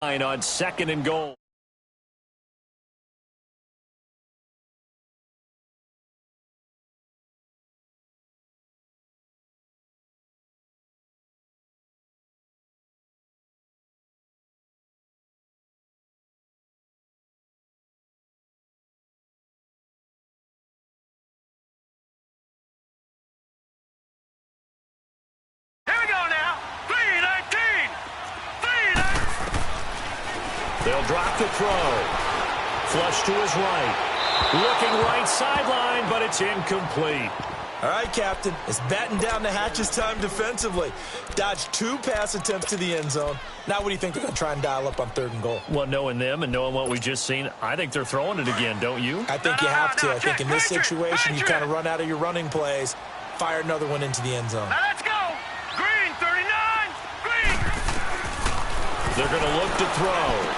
On 2nd and goal. They'll drop the throw. Flush to his right. Looking right sideline, but it's incomplete. All right, Captain. It's batten down the hatches time defensively. Dodged 2 pass attempts to the end zone. Now what do you think they're going to try and dial up on 3rd and goal? Well, knowing them and knowing what we just seen, I think they're throwing it again, don't you? I think you have to. I think in this situation, you kind of run out of your running plays, fire another one into the end zone. Now let's go. Green, 39. Green. They're going to look to throw.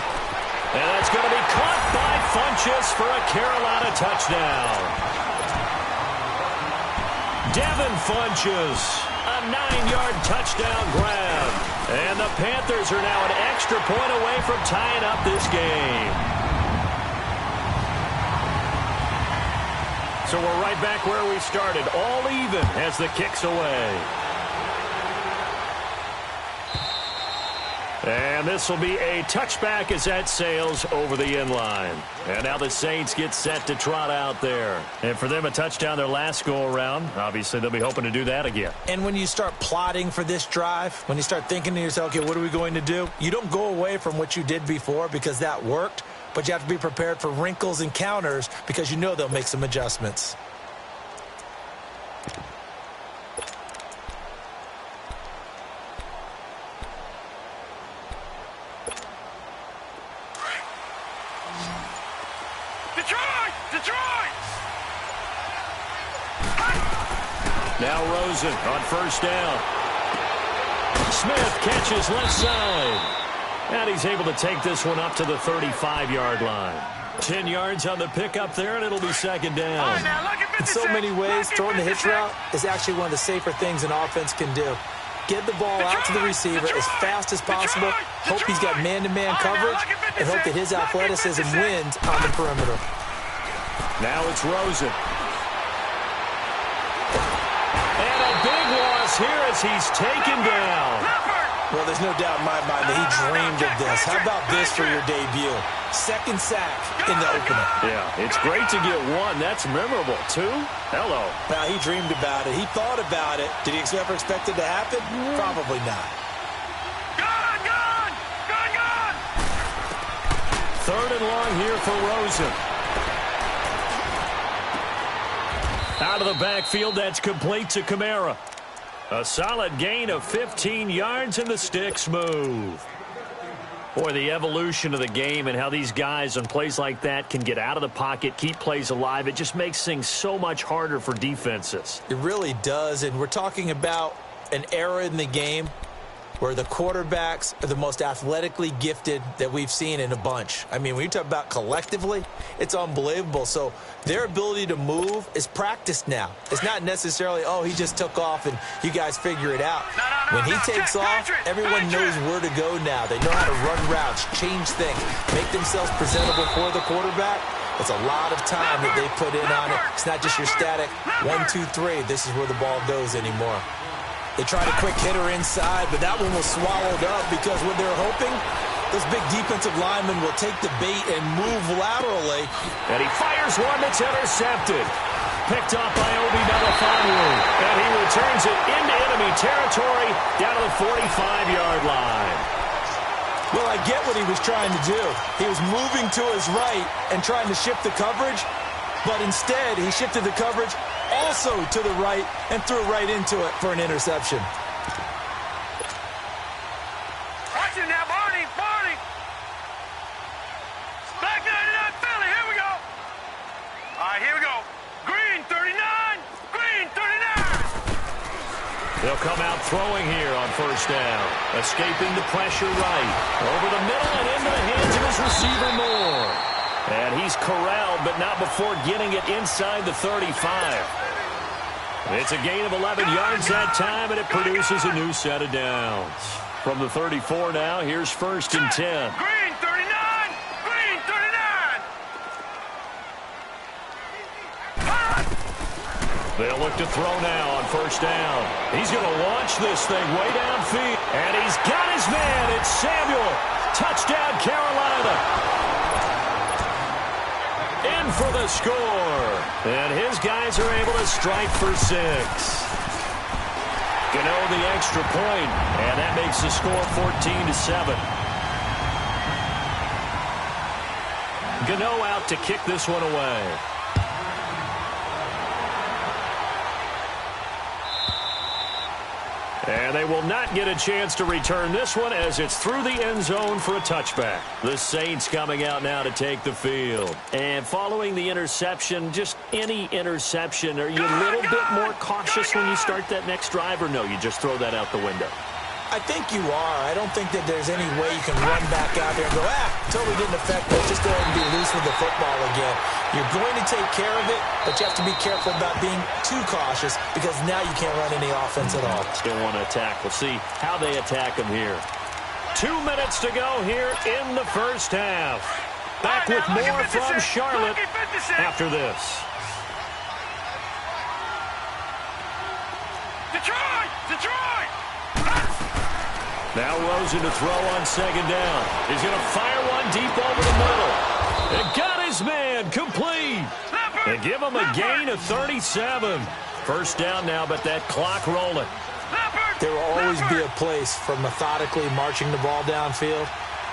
And it's going to be caught by Funchess for a Carolina touchdown. Devin Funchess, a 9-yard touchdown grab. And the Panthers are now an extra point away from tying up this game. So we're right back where we started, all even as the kick's away. And this will be a touchback as that sails over the end line. And now the Saints get set to trot out there. And for them, a touchdown their last go-around. Obviously, they'll be hoping to do that again. And when you start plotting for this drive, when you start thinking to yourself, okay, what are we going to do? You don't go away from what you did before because that worked, but you have to be prepared for wrinkles and counters because you know they'll make some adjustments. Now Rosen on 1st down. Smith catches left side. And he's able to take this one up to the 35-yard line. 10 yards on the pickup there, and it'll be 2nd down. In so many ways, throwing the hitch route is actually one of the safer things an offense can do. Get the ball out to the receiver as fast as possible, hope he's got man-to-man coverage, and hope that his athleticism wins on the perimeter. Now it's Rosen. Here as he's taken down. Well, there's no doubt in my mind that he dreamed of this. How about this for your debut? 2nd sack in the opener. Yeah, it's great to get 1. That's memorable. 2? Hello. Well, he dreamed about it. He thought about it. Did he ever expect it to happen? Probably not. Gone! 3rd and long here for Rosen. Out of the backfield, that's complete to Kamara. A solid gain of 15 yards, and the sticks move. Boy, the evolution of the game and how these guys on plays like that can get out of the pocket, keep plays alive, it just makes things so much harder for defenses. It really does, and we're talking about an era in the game where the quarterbacks are the most athletically gifted that we've seen in a bunch. I mean, when you talk about collectively, it's unbelievable. So their ability to move is practiced now. It's not necessarily, oh, he just took off and you guys figure it out. When he takes off, everyone knows where to go now. They know how to run routes, change things, make themselves presentable for the quarterback. It's a lot of time that they put in on it. It's not just your static 1, 2, 3. This is where the ball goes anymore. They tried a quick hitter inside, but that one was swallowed up because what they're hoping, those big defensive linemen will take the bait and move laterally. And he fires one that's intercepted. Picked up by Obi Melifonwu. And he returns it into enemy territory down to the 45-yard line. Well, I get what he was trying to do. He was moving to his right and trying to shift the coverage, but instead he shifted the coverage also to the right and threw right into it for an interception. Watch it now, Barney. Back 99 Philly, here we go. All right, here we go. Green, 39. Green, 39. They'll come out throwing here on 1st down. Escaping the pressure right. Over the middle and into the hands of his receiver Moore. And he's corralled, but not before getting it inside the 35. It's a gain of 11 yards that time, and it produces a new set of downs. From the 34 now, here's 1st and 10. Green 39! Green 39! They'll look to throw now on 1st down. He's going to launch this thing way downfield. And he's got his man. It's Samuel. Touchdown, Carolina. In for the score. And his guys are able to strike for 6. Gano the extra point, and that makes the score 14-7. Gano out to kick this one away. And they will not get a chance to return this one as it's through the end zone for a touchback. The Saints coming out now to take the field. And following the interception, just any interception, are you a little bit more cautious when you start that next drive, or no, you just throw that out the window? I think you are. I don't think that there's any way you can run back out there and go, totally didn't affect it. Just go ahead and be loose with the football again. You're going to take care of it, but you have to be careful about being too cautious because now you can't run any offense at all. Still want to attack. We'll see how they attack them here. 2 minutes to go here in the first half. Back with more from Charlotte after this. Detroit! Now Rosen to throw on 2nd down. He's going to fire one deep over the middle. And got his man complete. And give him a gain of 37. 1st down now, but that clock rolling. There will always be a place for methodically marching the ball downfield.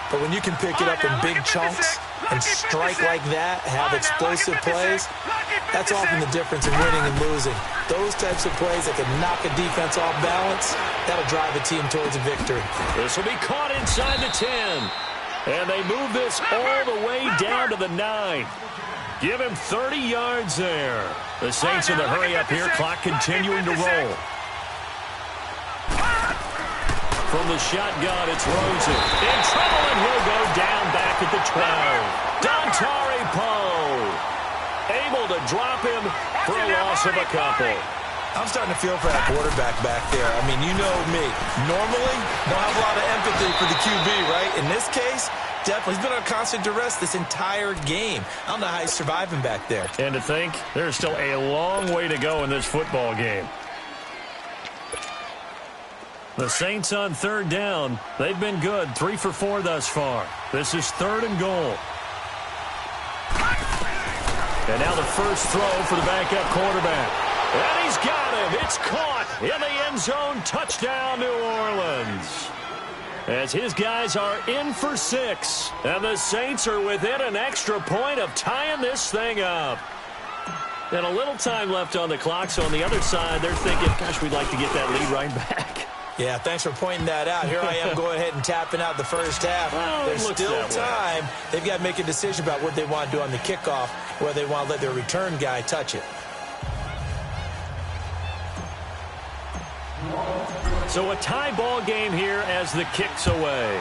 But when you can pick it up in big chunks and strike like that, have explosive plays, that's often the difference in winning and losing. Those types of plays that can knock a defense off balance, that'll drive a team towards a victory. This will be caught inside the 10. And they move this all the way down to the 9. Give him 30 yards there. The Saints in the hurry up here, clock continuing to roll. From the shotgun, it's Rosen. In trouble, and he'll go down back at the 12. Dontari Poe able to drop him for a loss of a couple. I'm starting to feel for that quarterback back there. I mean, you know me. Normally, don't have a lot of empathy for the QB, right? In this case, definitely. He's been on constant duress this entire game. I don't know how he's surviving back there. And to think, there's still a long way to go in this football game. The Saints on 3rd down. They've been good. 3 for 4 thus far. This is 3rd and goal. And now the first throw for the backup quarterback. And he's got him. It's caught in the end zone. Touchdown, New Orleans. As his guys are in for 6. And the Saints are within an extra point of tying this thing up. And a little time left on the clock. So on the other side, they're thinking, gosh, we'd like to get that lead right back. Yeah, thanks for pointing that out. Here I am going ahead and tapping out the first half. Well, there's still time. They've got to make a decision about what they want to do on the kickoff, whether they want to let their return guy touch it. So a tie ball game here as the kick's away.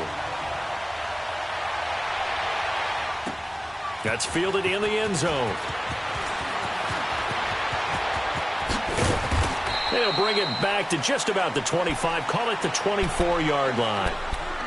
That's fielded in the end zone. They'll bring it back to just about the 25. Call it the 24-yard line.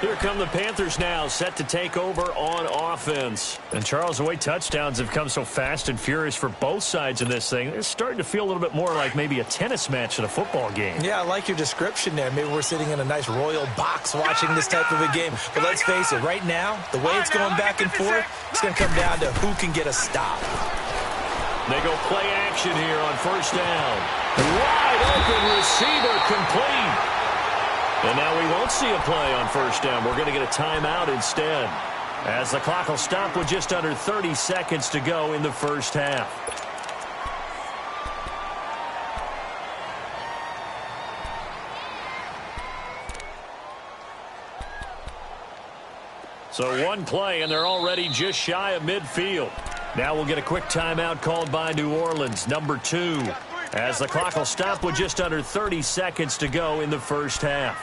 Here come the Panthers now, set to take over on offense. And, Charles, the way touchdowns have come so fast and furious for both sides in this thing, it's starting to feel a little bit more like maybe a tennis match than a football game. Yeah, I like your description there. Maybe we're sitting in a nice royal box watching this type of a game. But let's face it, right now, the way it's going back and forth, it's going to come down to who can get a stop. They go play action here on 1st down. Wide open receiver complete. And now we won't see a play on 1st down. We're going to get a timeout instead, as the clock will stop with just under 30 seconds to go in the first half. So one play, and they're already just shy of midfield. Now we'll get a quick timeout called by New Orleans, number 2, as the clock will stop with just under 30 seconds to go in the first half.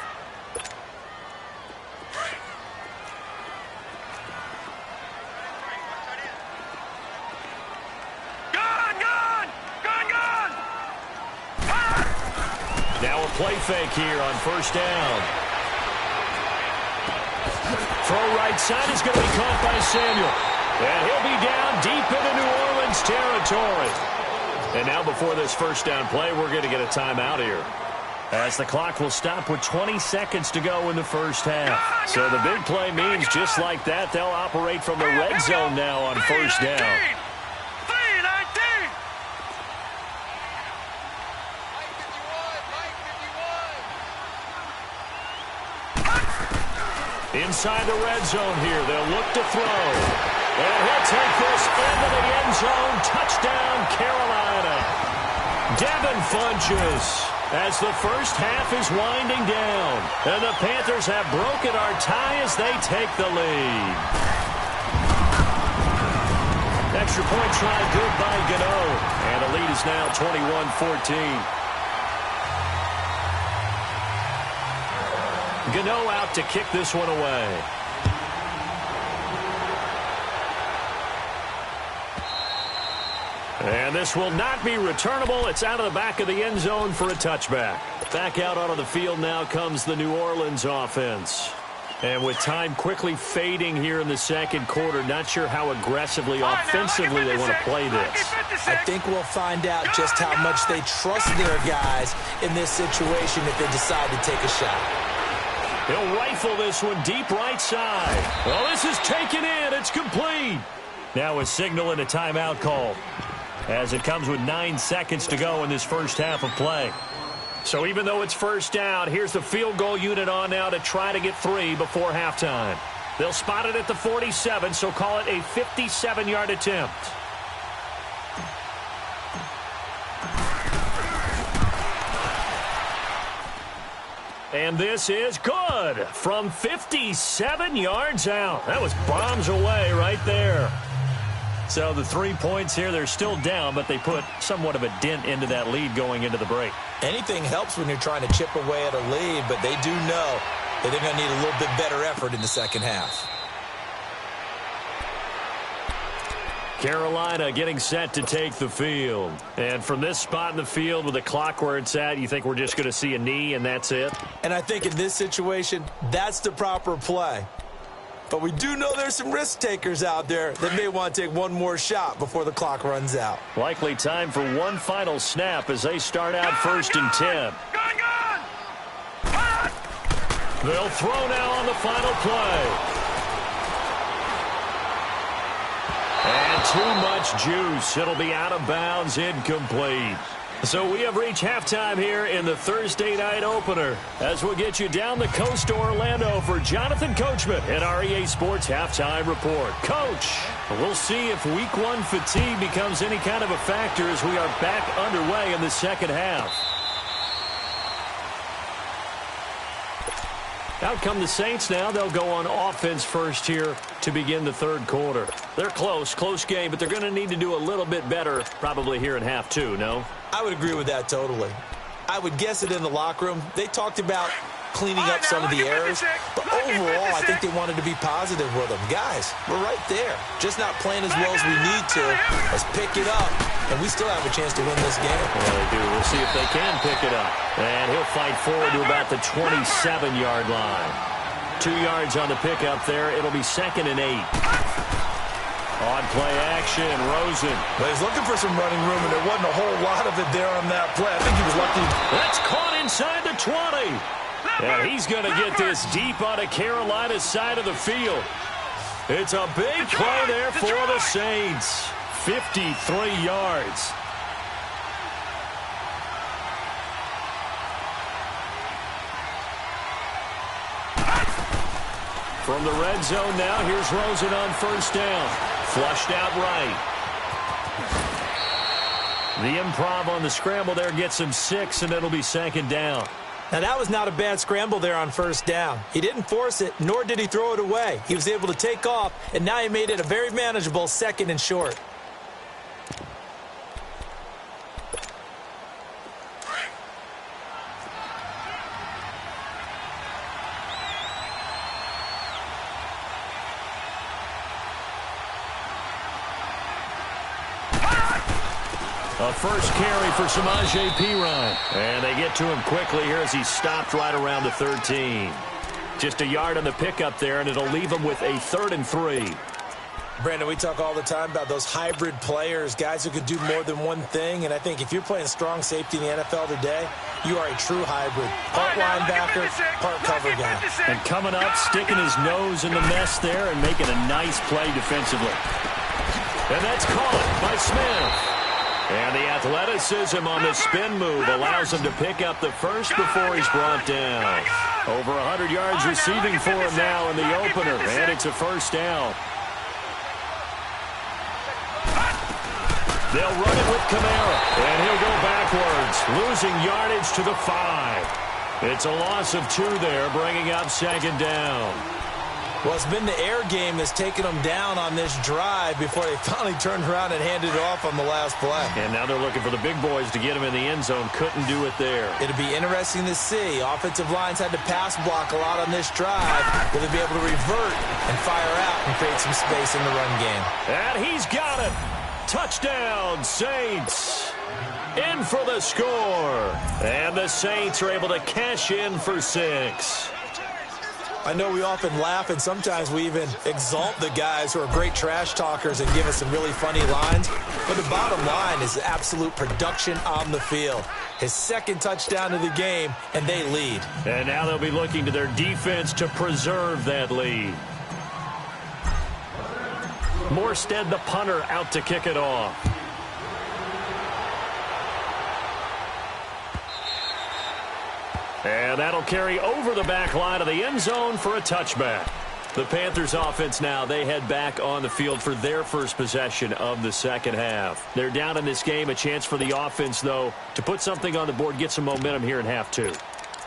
Now a play fake here on 1st down. Throw right side is going to be caught by Samuel. And he'll be down deep into New Orleans territory. And now before this first down play, we're going to get a timeout here, as the clock will stop with 20 seconds to go in the first half. So the big play means just like that, they'll operate from the red zone now on first down. Inside the red zone here, they'll look to throw. And he'll take this into the end zone. Touchdown, Carolina. Devin Funchess, as the first half is winding down. And the Panthers have broken our tie as they take the lead. Extra point try good by Gano. And the lead is now 21-14. Gano out to kick this one away. And this will not be returnable. It's out of the back of the end zone for a touchback. Back out onto the field now comes the New Orleans offense. And with time quickly fading here in the second quarter, not sure how aggressively, offensively they want to play this. I think we'll find out just how much they trust their guys in this situation if they decide to take a shot. He'll rifle this one deep right side. Well, this is taken in. It's complete. Now a signal and a timeout call, as it comes with 9 seconds to go in this first half of play. So even though it's first down, here's the field goal unit on now to try to get 3 before halftime. They'll spot it at the 47, so call it a 57-yard attempt. And this is good from 57 yards out. That was bombs away right there. So the 3 points here, they're still down, but they put somewhat of a dent into that lead going into the break. Anything helps when you're trying to chip away at a lead, but they do know that they're going to need a little bit better effort in the second half. Carolina getting set to take the field. And from this spot in the field with the clock where it's at, you think we're just going to see a knee and that's it? And I think in this situation, that's the proper play. But we do know there's some risk takers out there that may want to take one more shot before the clock runs out. Likely time for one final snap as they start out 1st and 10. They'll throw now on the final play. And too much juice. It'll be out of bounds, incomplete. So we have reached halftime here in the Thursday night opener, as we'll get you down the coast to Orlando for Jonathan Coachman at our EA Sports Halftime Report. Coach, we'll see if Week 1 fatigue becomes any kind of a factor as we are back underway in the second half. Out come the Saints now. They'll go on offense first here to begin the third quarter. They're close game, but they're going to need to do a little bit better probably here in half 2, no? I would agree with that totally. I would guess it in the locker room. They talked about cleaning up some of the errors, but overall, I think they wanted to be positive with them. Guys, we're right there. Just not playing as well as we need to. Let's pick it up, and we still have a chance to win this game. Well, they do. We'll see if they can pick it up. And he'll fight forward to about the 27-yard line. 2 yards on the pickup there. It'll be 2nd and 8. On play action, Rosen. But he's looking for some running room, and there wasn't a whole lot of it there on that play. I think he was lucky. That's caught inside the 20. And he's going to get this deep on the Carolina side of the field. It's a big play there for the Saints. 53 yards. From the red zone now, here's Rosen on 1st down. Flushed out right. The improv on the scramble there gets him 6, and it'll be 2nd down. Now, that was not a bad scramble there on 1st down. He didn't force it, nor did he throw it away. He was able to take off, and now he made it a very manageable 2nd and short. A first carry for Samaje Perine. And they get to him quickly here as he stopped right around the 13. Just a yard on the pickup there, and it'll leave them with a 3rd and 3. Brandon, we talk all the time about those hybrid players, guys who could do more than one thing, and I think if you're playing strong safety in the NFL today, you are a true hybrid. Part linebacker, part cover guy. And coming up, sticking his nose in the mess there and making a nice play defensively. And that's caught by Smith. And the athleticism on the spin move allows him to pick up the first before he's brought down. Over 100 yards receiving for him now in the opener, and it's a first down. They'll run it with Kamara, and he'll go backwards, losing yardage to the 5. It's a loss of 2 there, bringing up 2nd down. Well, it's been the air game that's taken them down on this drive before they finally turned around and handed it off on the last play. And now they're looking for the big boys to get him in the end zone. Couldn't do it there. It'll be interesting to see. Offensive lines had to pass block a lot on this drive. Will they be able to revert and fire out and create some space in the run game? And he's got it. Touchdown, Saints. In for the score. And the Saints are able to cash in for 6. I know we often laugh, and sometimes we even exalt the guys who are great trash talkers and give us some really funny lines. But the bottom line is absolute production on the field. His 2nd touchdown of the game, and they lead. And now they'll be looking to their defense to preserve that lead. Morstead, the punter, out to kick it off. And that'll carry over the back line of the end zone for a touchback. The Panthers offense now, they head back on the field for their first possession of the second half. They're down in this game. A chance for the offense, though, to put something on the board, get some momentum here in half 2.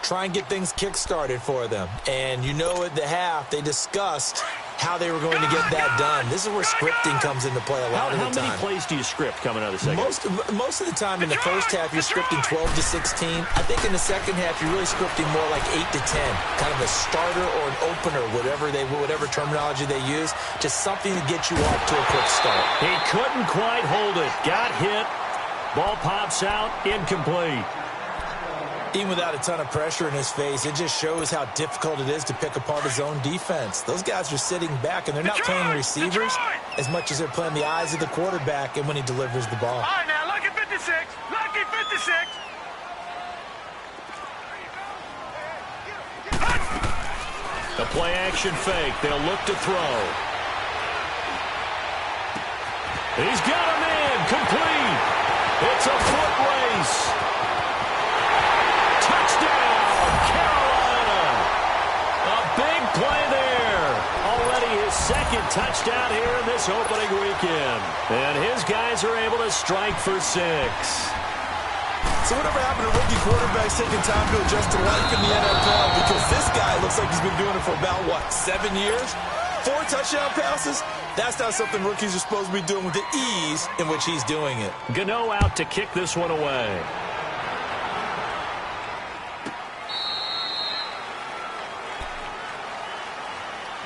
Try and get things kick-started for them. And you know at the half, they discussed how they were going to get that done. This is where scripting comes into play a lot of the time. How many plays do you script coming out of the second half? Most of the time in the first half, you're scripting 12 to 16. I think in the second half, you're really scripting more like 8 to 10. Kind of a starter or an opener, whatever terminology they use. Just something to get you off to a quick start. He couldn't quite hold it. Got hit. Ball pops out. Incomplete. Even without a ton of pressure in his face, it just shows how difficult it is to pick apart his own defense. Those guys are sitting back, and they're not playing receivers as much as they're playing the eyes of the quarterback and when he delivers the ball. All right, now, lucky 56. Lucky 56. The play-action fake. They'll look to throw. He's got him in. Complete. It's a foot race. Touchdown, Carolina. A big play there. Already his 2nd touchdown here in this opening weekend. And his guys are able to strike for 6. So whatever happened to rookie quarterbacks taking time to adjust to life in the NFL? Because this guy looks like he's been doing it for about, 7 years? 4 touchdown passes? That's not something rookies are supposed to be doing with the ease in which he's doing it. Gano out to kick this one away.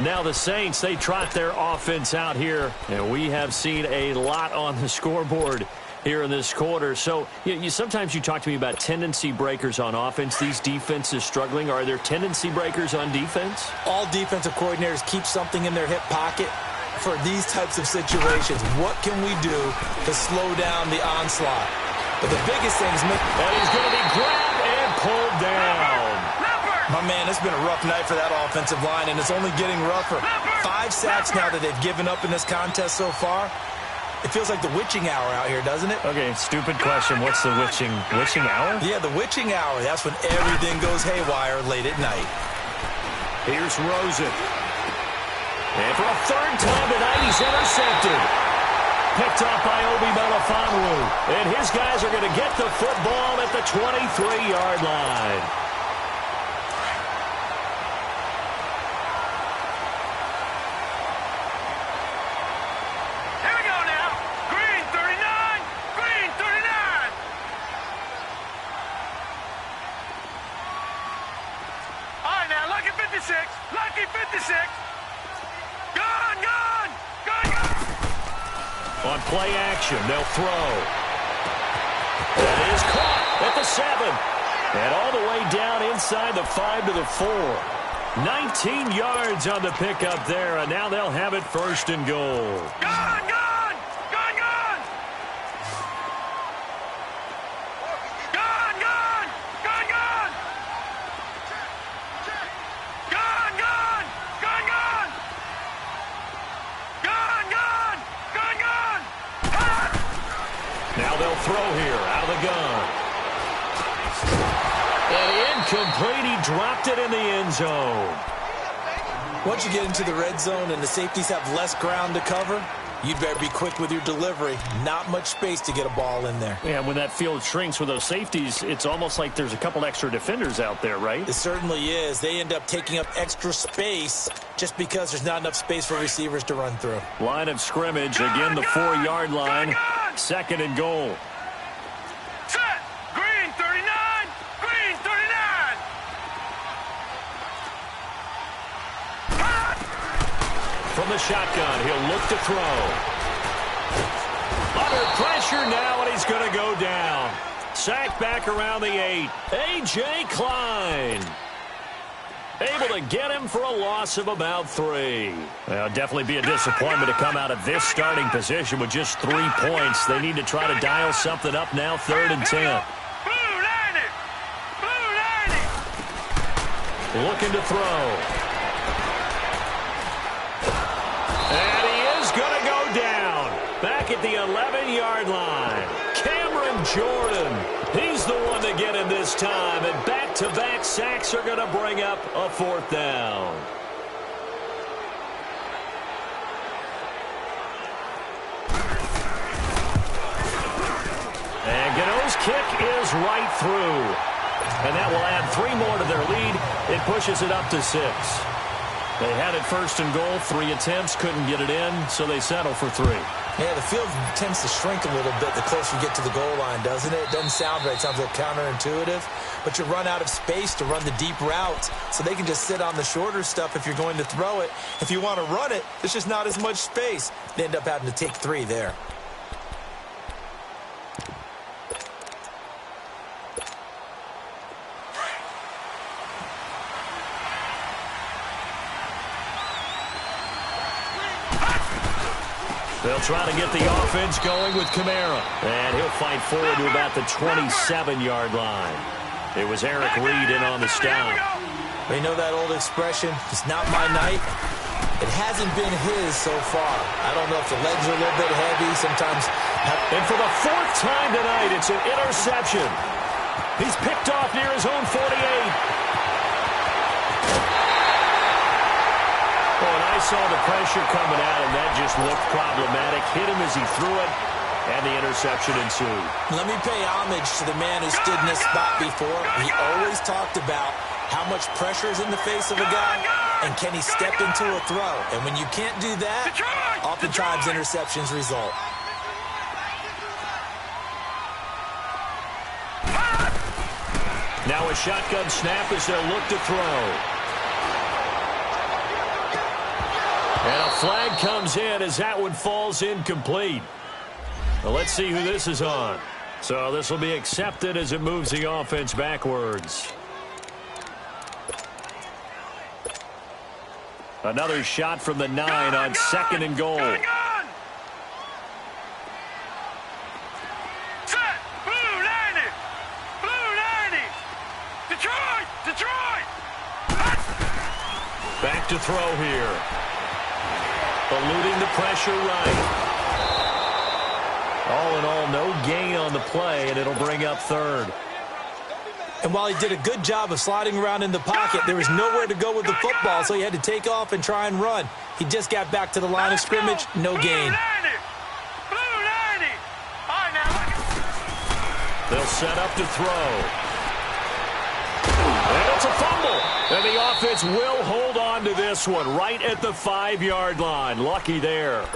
Now the Saints, they trot their offense out here, and we have seen a lot on the scoreboard here in this quarter. So sometimes you talk to me about tendency breakers on offense. These defenses struggling. Are there tendency breakers on defense? All defensive coordinators keep something in their hip pocket for these types of situations. What can we do to slow down the onslaught? But the biggest thing is... And he's going to be grabbed and pulled down. My man, it's been a rough night for that offensive line, and it's only getting rougher. 5 sacks now that they've given up in this contest so far. It feels like the witching hour out here, doesn't it? Okay, stupid question. What's the witching hour? Yeah, the witching hour. That's when everything goes haywire late at night. Here's Rosen. And for a 3rd time tonight, he's intercepted. Picked up by Obi Melifonwu. And his guys are going to get the football at the 23-yard line. Lucky 56. Gone. On play action, they'll throw. That is caught at the 7. And all the way down inside the 5 to the 4. 19 yards on the pickup there, and now they'll have it 1st and goal. Gone! Gone! Gone! Gone! Gone! Gone! Gone! Gone! Gone! Gone! Gone! Gone! Gone! Gone! Gone! Gone! Now they'll throw here out of the gun. And incomplete. He dropped it in the end zone. Once you get into the red zone and the safeties have less ground to cover, you'd better be quick with your delivery. Not much space to get a ball in there. Yeah, when that field shrinks with those safeties, it's almost like there's a couple extra defenders out there, right? It certainly is. They end up taking up extra space just because there's not enough space for receivers to run through. Line of scrimmage, again the 4-yard line. 2nd and goal. Set! Green 39! Green 39! From the shotgun, he'll look to throw. Under pressure now, and he's going to go down. Sacked back around the 8. A.J. Klein. Able to get him for a loss of about 3. Well, definitely be a disappointment to come out of this starting position with just 3 points. They need to try to dial something up now, 3rd and 10. Blue 90! Blue 90! Looking to throw. And he is going to go down. Back at the 11-yard line. Cameron Jordan. He's the one to get him this time. And back-to-back sacks are going to bring up a 4th down. And Gano's kick is right through. And that will add 3 more to their lead. It pushes it up to 6. They had it 1st and goal. 3 attempts, couldn't get it in, so they settle for 3. Yeah, the field tends to shrink a little bit the closer you get to the goal line, doesn't it? It doesn't sound right. It sounds like counterintuitive. But you run out of space to run the deep routes, so they can just sit on the shorter stuff if you're going to throw it. If you want to run it, there's just not as much space. They end up having to take 3 there. They'll try to get the offense going with Kamara. And he'll fight forward to about the 27-yard line. It was Eric Reed in on the stop. You know that old expression, it's not my night? It hasn't been his so far. I don't know if the legs are a little bit heavy. Sometimes. And for the 4th time tonight, it's an interception. He's picked off near his own 48. I saw the pressure coming at him. That just looked problematic. Hit him as he threw it, and the interception ensued. Let me pay homage to the man who stood in this spot before. He always talked about how much pressure is in the face of a guy, and can he step into a throw. And when you can't do that, oftentimes interceptions result. Now a shotgun snap as they'll look to throw. And a flag comes in as that one falls incomplete. Well, let's see who this is on. So this will be accepted as it moves the offense backwards. Another shot from the 9 on 2nd and goal. Set! Blue 90! Blue 90! Detroit! Detroit! Back to throw here. Eluding the pressure right. All in all, no gain on the play, and it'll bring up 3rd. And while he did a good job of sliding around in the pocket, there was nowhere to go with the football, so he had to take off and try and run. He just got back to the line of scrimmage, no gain. Blue 90! All right, now. They'll set up to throw. And it's a fumble. And the offense will hold on to this one right at the 5-yard line. Lucky there.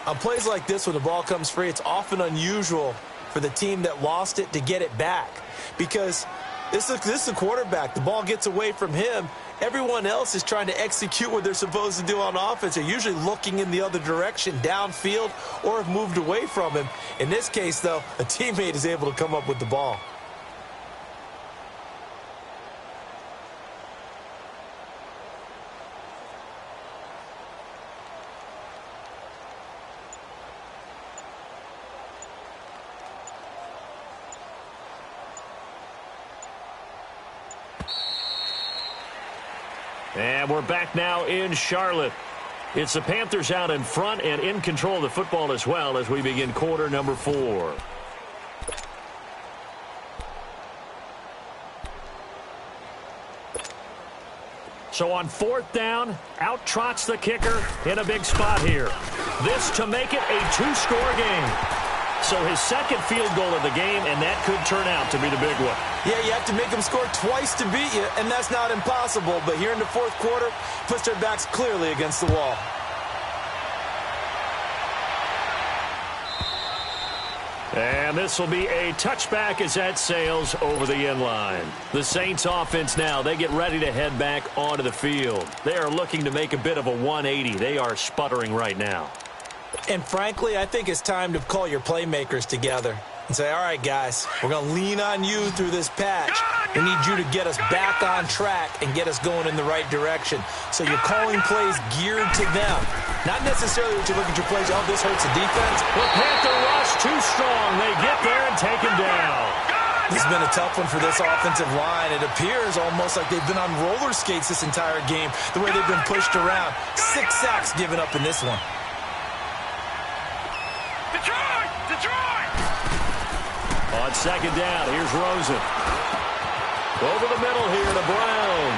On plays like this, when the ball comes free, it's often unusual for the team that lost it to get it back. Because this is a quarterback. The ball gets away from him. Everyone else is trying to execute what they're supposed to do on offense. They're usually looking in the other direction, downfield, or have moved away from him. In this case, though, a teammate is able to come up with the ball. And we're back now in Charlotte. It's the Panthers out in front and in control of the football as well as we begin quarter number 4. So on 4th down, out trots the kicker in a big spot here. This to make it a 2-score game. So his second field goal of the game, and that could turn out to be the big one. Yeah, you have to make them score twice to beat you, and that's not impossible. But here in the 4th quarter, puts their backs clearly against the wall. And this will be a touchback as that sails over the end line. The Saints offense now, they get ready to head back onto the field. They are looking to make a bit of a 180. They are sputtering right now. And frankly, I think it's time to call your playmakers together and say, all right, guys, we're going to lean on you through this patch. We need you to get us back on track and get us going in the right direction. So you're calling plays geared to them. Not necessarily what you look at your plays, oh, this hurts the defense. The Panther rush too strong. They get there and take him down. This has been a tough one for this offensive line. It appears almost like they've been on roller skates this entire game, the way they've been pushed around. 6 sacks given up in this one. Detroit! On 2nd down, here's Rosen. Over the middle here to Brown.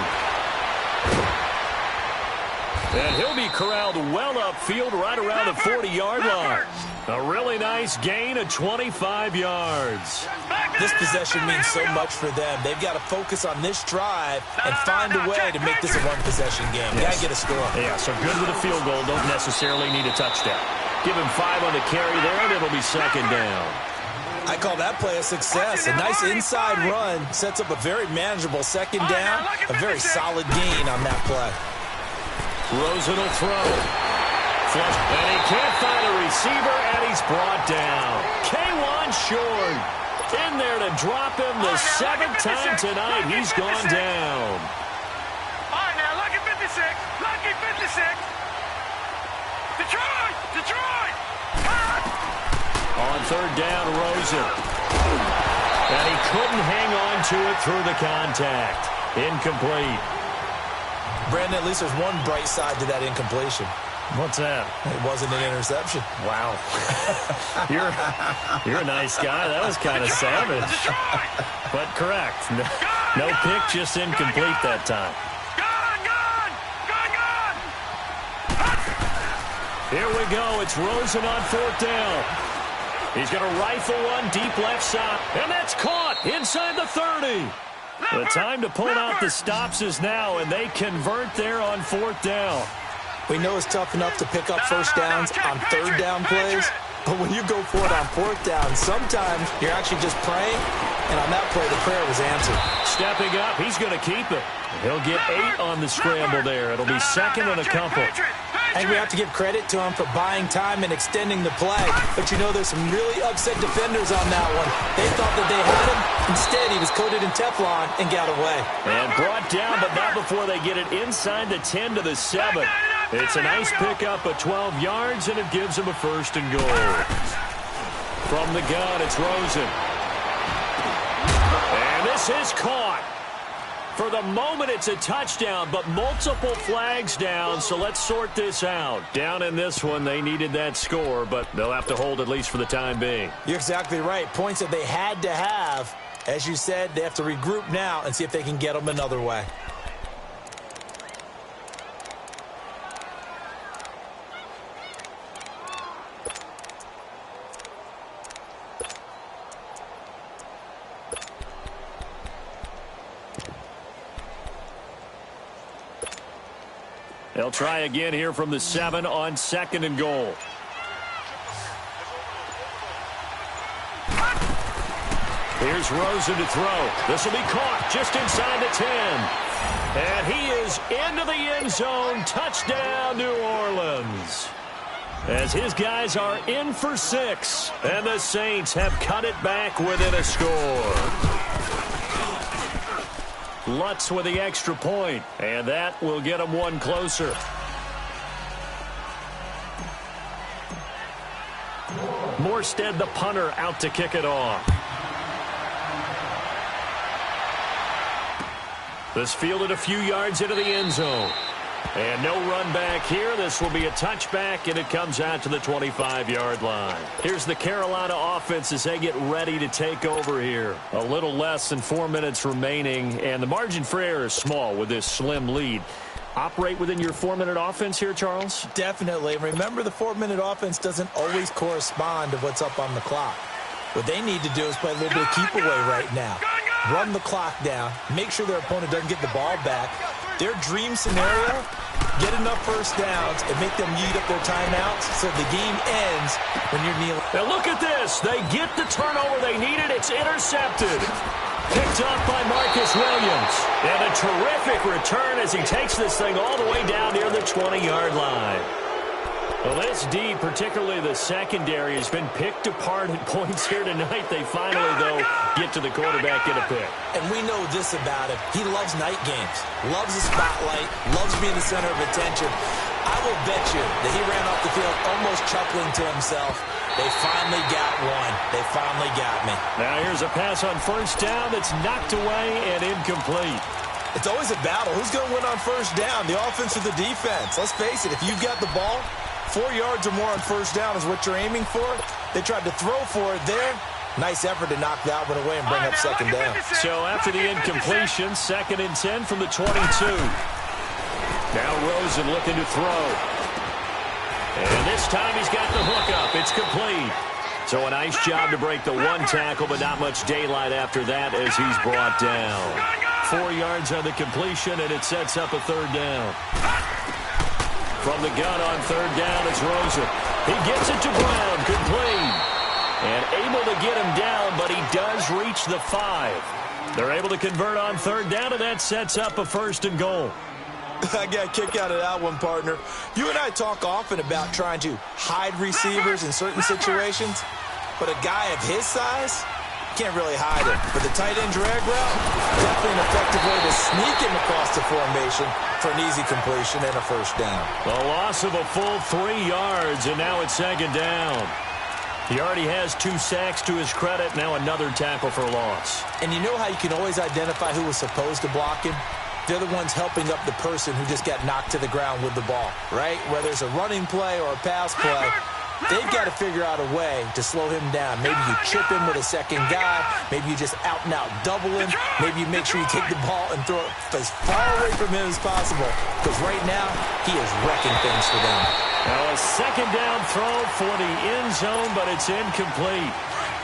And he'll be corralled well upfield right around the 40-yard line. A really nice gain of 25 yards. This possession means so much for them. They've got to focus on this drive and find a way to make this a one-possession game. Yes. Got to get a score. Yeah, so good with a field goal. Don't necessarily need a touchdown. Give him 5 on the carry there, and it'll be 2nd down. I call that play a success. A nice inside run sets up a very manageable 2nd down. A very solid gain on that play. Rosen will throw. Flush, and he can't find a receiver, and he's brought down. K1 short. In there to drop him the 7th time tonight. He's gone down. All right, now, lucky 56. Lucky 56. Detroit! On 3rd down, Rosen. And he couldn't hang on to it through the contact. Incomplete. Brandon, at least there's one bright side to that incompletion. What's that? It wasn't an interception. Wow. You're a nice guy. That was kind of savage. But correct. No pick, just incomplete that time. Here we go. It's Rosen on 4th down. He's going to rifle one deep left side. And that's caught inside the 30. The time to pull out the stops is now, and they convert there on 4th down. We know it's tough enough to pick up first downs on 3rd down plays, but when you go for it on 4th down, sometimes you're actually just praying, and on that play, the prayer was answered. Stepping up, he's going to keep it. He'll get 8 on the scramble there. It'll be 2nd and a couple. And we have to give credit to him for buying time and extending the play. But you know there's some really upset defenders on that one. They thought that they had him. Instead, he was coated in Teflon and got away. And brought down, but not before they get it inside the 10 to the 7. It's a nice pickup of 12 yards, and it gives him a 1st and goal. From the gun, it's Rosen. And this is caught. For the moment, it's a touchdown, but multiple flags down, so let's sort this out. Down in this one, they needed that score, but they'll have to hold at least for the time being. You're exactly right. Points that they had to have. As you said, they have to regroup now and see if they can get them another way. They'll try again here from the 7 on 2nd and goal. Here's Rosen to throw. This will be caught just inside the 10. And he is into the end zone. Touchdown, New Orleans. As his guys are in for 6. And the Saints have cut it back within a score. Lutz with the extra point, and that will get him one closer. Morstead, the punter, out to kick it off. This fielded a few yards into the end zone. And no run back here. This will be a touchback, and it comes out to the 25-yard line. Here's the Carolina offense as they get ready to take over here. A little less than 4 minutes remaining, and the margin for error is small with this slim lead. Operate within your 4-minute offense here, Charles? Definitely. Remember, the 4-minute offense doesn't always correspond to what's up on the clock. What they need to do is play a little bit of keep away right now. Run the clock down. Make sure their opponent doesn't get the ball back. Their dream scenario, get enough first downs and make them eat up their timeouts so the game ends when you're kneeling. Now look at this. They get the turnover they needed. It's intercepted. Picked up by Marcus Williams. And a terrific return as he takes this thing all the way down near the 20-yard line. Well, this D, particularly the secondary, has been picked apart at points here tonight. They finally, though, get to the quarterback in a pick. And we know this about him. He loves night games, loves the spotlight, loves being the center of attention. I will bet you that he ran off the field almost chuckling to himself. They finally got one. They finally got me. Now here's a pass on first down that's knocked away and incomplete. It's always a battle. Who's going to win on first down, the offense or the defense? Let's face it, if you've got the ball, 4 yards or more on first down is what you're aiming for. They tried to throw for it there. Nice effort to knock that one away and bring up second down. So after the incompletion, 2nd and 10 from the 22. Now Rosen looking to throw. And this time he's got the hook up. It's complete. So a nice job to break the one tackle, but not much daylight after that as he's brought down. 4 yards on the completion, and it sets up a third down. From the gun on third down, it's Rosen. He gets it to Brown, complete. And able to get him down, but he does reach the 5. They're able to convert on third down, and that sets up a 1st and goal. I got a kick out of that one, partner. You and I talk often about trying to hide receivers in certain situations, but a guy of his size can't really hide him. But the tight end drag route, definitely an effective way to sneak him across the formation for an easy completion and a first down. A loss of a full 3 yards, and now it's 2nd down. He already has 2 sacks to his credit, now another tackle for loss. And you know how you can always identify who was supposed to block him? They're the ones helping up the person who just got knocked to the ground with the ball, right? Whether it's a running play or a pass play, they've got to figure out a way to slow him down. Maybe you chip him with a second guy. Maybe you just out-and-out double him. Maybe you make sure you take the ball and throw it as far away from him as possible. Because right now, he is wrecking things for them. Now a 2nd down throw for the end zone, but it's incomplete.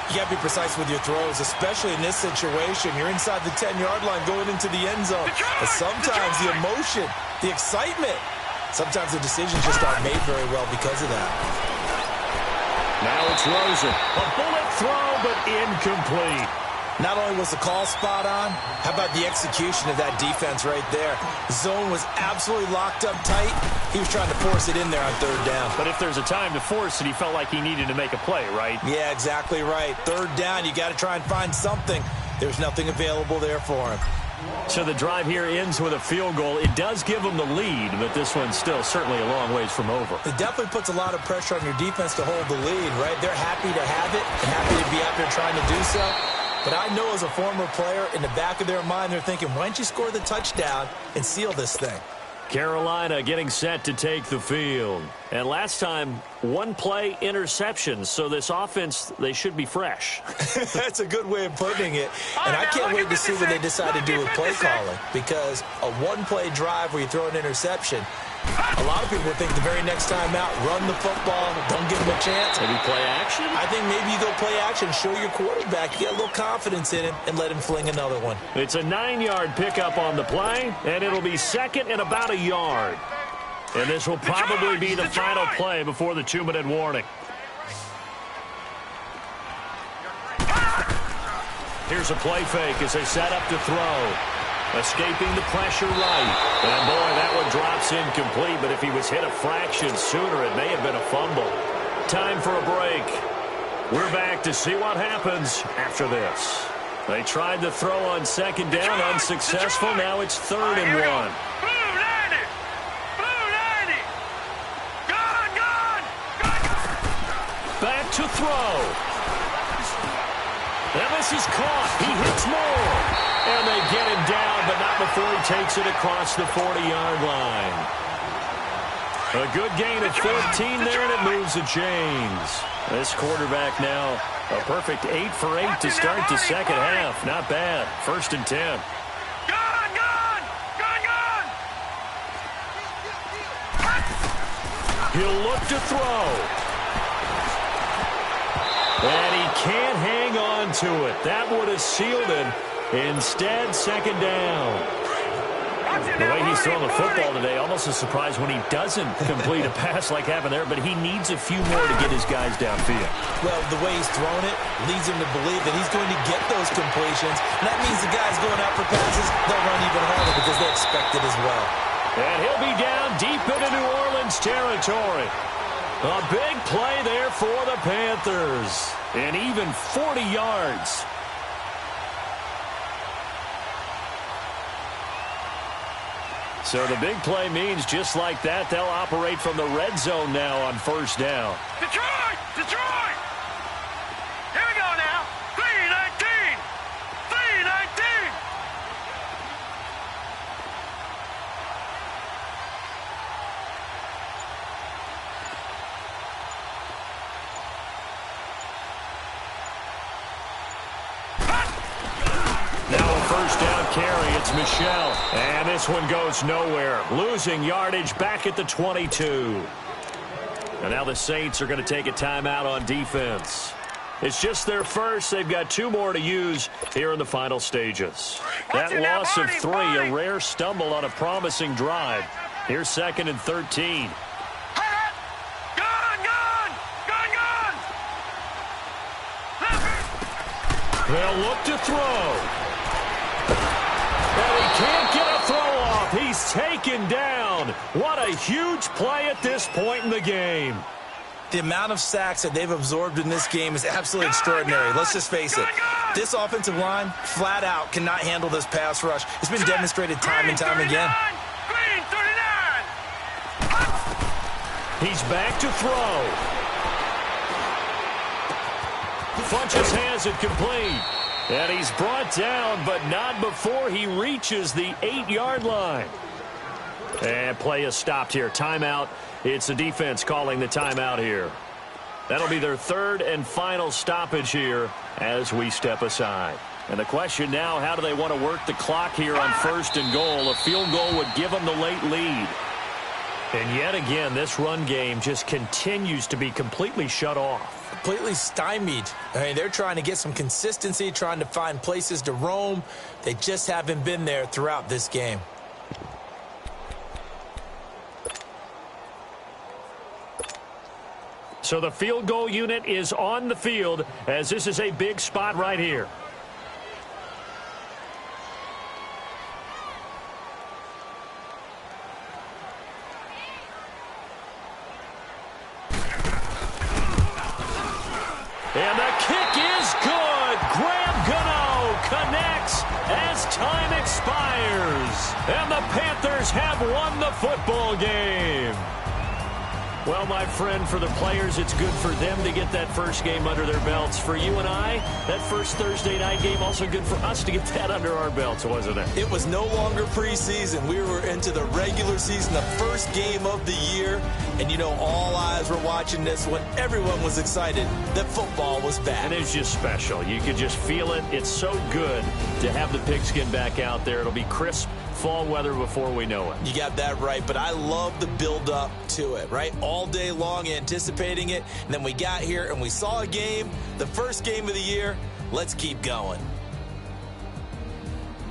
You got to be precise with your throws, especially in this situation. You're inside the 10-yard line going into the end zone. But sometimes the emotion, the excitement, sometimes the decisions just aren't made very well because of that. Now it's Rosen. A bullet throw, but incomplete. Not only was the call spot on, how about the execution of that defense right there? Zone was absolutely locked up tight. He was trying to force it in there on third down. But if there's a time to force it, he felt like he needed to make a play, right? Yeah, exactly right. Third down, you got to try and find something. There's nothing available there for him. So the drive here ends with a field goal. It does give them the lead, but this one's still certainly a long ways from over. It definitely puts a lot of pressure on your defense to hold the lead, right? They're happy to have it and happy to be out there trying to do so. But I know as a former player, in the back of their mind, they're thinking, why don't you score the touchdown and seal this thing? Carolina getting set to take the field. And last time, 1 play interceptions. So this offense, they should be fresh. That's a good way of putting it. And I can't wait to see what they decide to do with play calling. Because a 1-play drive where you throw an interception, a lot of people think the very next time out, run the football, don't give them a chance. Maybe play action? I think maybe you go play action, show your quarterback, get a little confidence in him, and let him fling another one. It's a 9-yard pickup on the play, and it'll be 2nd and about a yard. And this will probably be the final play before the 2-minute warning. Here's a play fake as they set up to throw. Escaping the pressure right. And boy, that one drops incomplete, but if he was hit a fraction sooner, it may have been a fumble. Time for a break. We're back to see what happens after this. They tried to throw on 2nd down, unsuccessful. Now it's 3rd and 1. Back to throw. And this is caught. He hits more. And they get him down, but not out before he takes it across the 40-yard line. A good gain of 14 there, and it moves the chains. This quarterback now a perfect 8 for 8 to start the second half. Not bad. 1st and 10. He'll look to throw. And he can't hang on to it. That would have sealed it. Instead, 2nd down. The way he's throwing the football today, almost a surprise when he doesn't complete a pass like happened there, but he needs a few more to get his guys downfield. Well, the way he's thrown it leads him to believe that he's going to get those completions. And that means the guys going out for passes, they'll run even harder because they expect it as well. And he'll be down deep into New Orleans territory. A big play there for the Panthers. And even 40 yards. So the big play means just like that, they'll operate from the red zone now on 1st down. Detroit! Detroit! Here we go now. 3-19! 3-19! Now a 1st down carry. It's Michel. And this one goes nowhere. Losing yardage back at the 22. And now the Saints are going to take a timeout on defense. It's just their first. They've got 2 more to use here in the final stages. That loss of 3, a rare stumble on a promising drive. Here's 2nd and 13. They'll look to throw. And he can't get a throw off. He's taken down. What a huge play at this point in the game. The amount of sacks that they've absorbed in this game is absolutely extraordinary. Let's just face it. This offensive line, flat out, cannot handle this pass rush. It's been demonstrated time and time again. He's back to throw. Funches has it complete. And he's brought down, but not before he reaches the 8-yard line. And play is stopped here. Timeout. It's the defense calling the timeout here. That'll be their 3rd and final stoppage here as we step aside. And the question now, how do they want to work the clock here on 1st and goal? A field goal would give them the late lead. And yet again, this run game just continues to be completely shut off. Completely stymied. I mean, they're trying to get some consistency, trying to find places to roam. They just haven't been there throughout this game. So the field goal unit is on the field as this is a big spot right here. And the kick is good. Graham Gano connects as time expires. And the Panthers have won the football game. Well, my friend, for the players, it's good for them to get that first game under their belts. For you and I, that first Thursday night game, also good for us to get that under our belts, wasn't it? It was no longer preseason. We were into the regular season, the first game of the year. And, you know, all eyes were watching this when everyone was excited that football was back. And it's just special. You could just feel it. It's so good to have the pigskin back out there. It'll be crisp fall weather before we know it. You got that right, but I love the build-up to it, right? All day long anticipating it, and then we got here and we saw a game, the first game of the year. Let's keep going.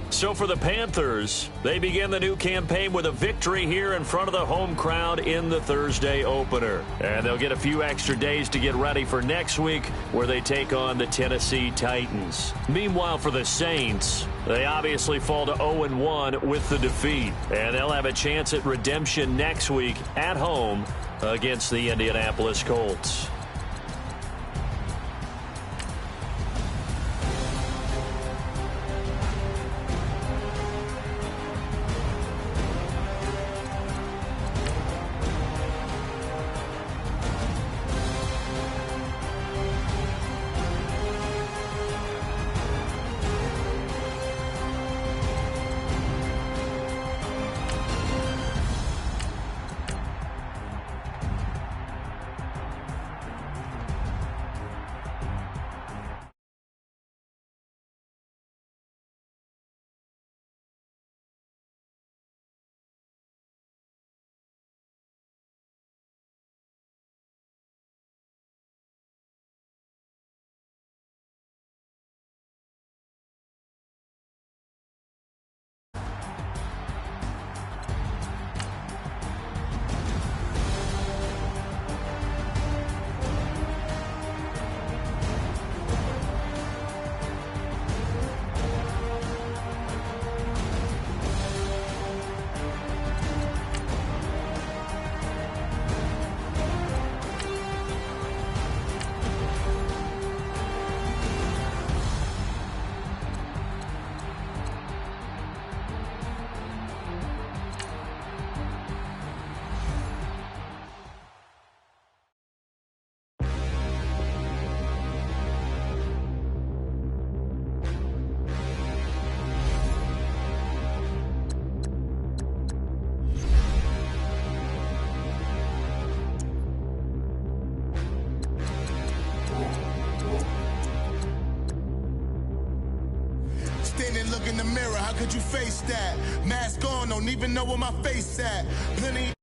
So for the Panthers, they begin the new campaign with a victory here in front of the home crowd in the Thursday opener. And they'll get a few extra days to get ready for next week where they take on the Tennessee Titans. Meanwhile, for the Saints, they obviously fall to 0-1 with the defeat. And they'll have a chance at redemption next week at home against the Indianapolis Colts. look in the mirror, how could you face that? Mask on, don't even know where my face at. Plenty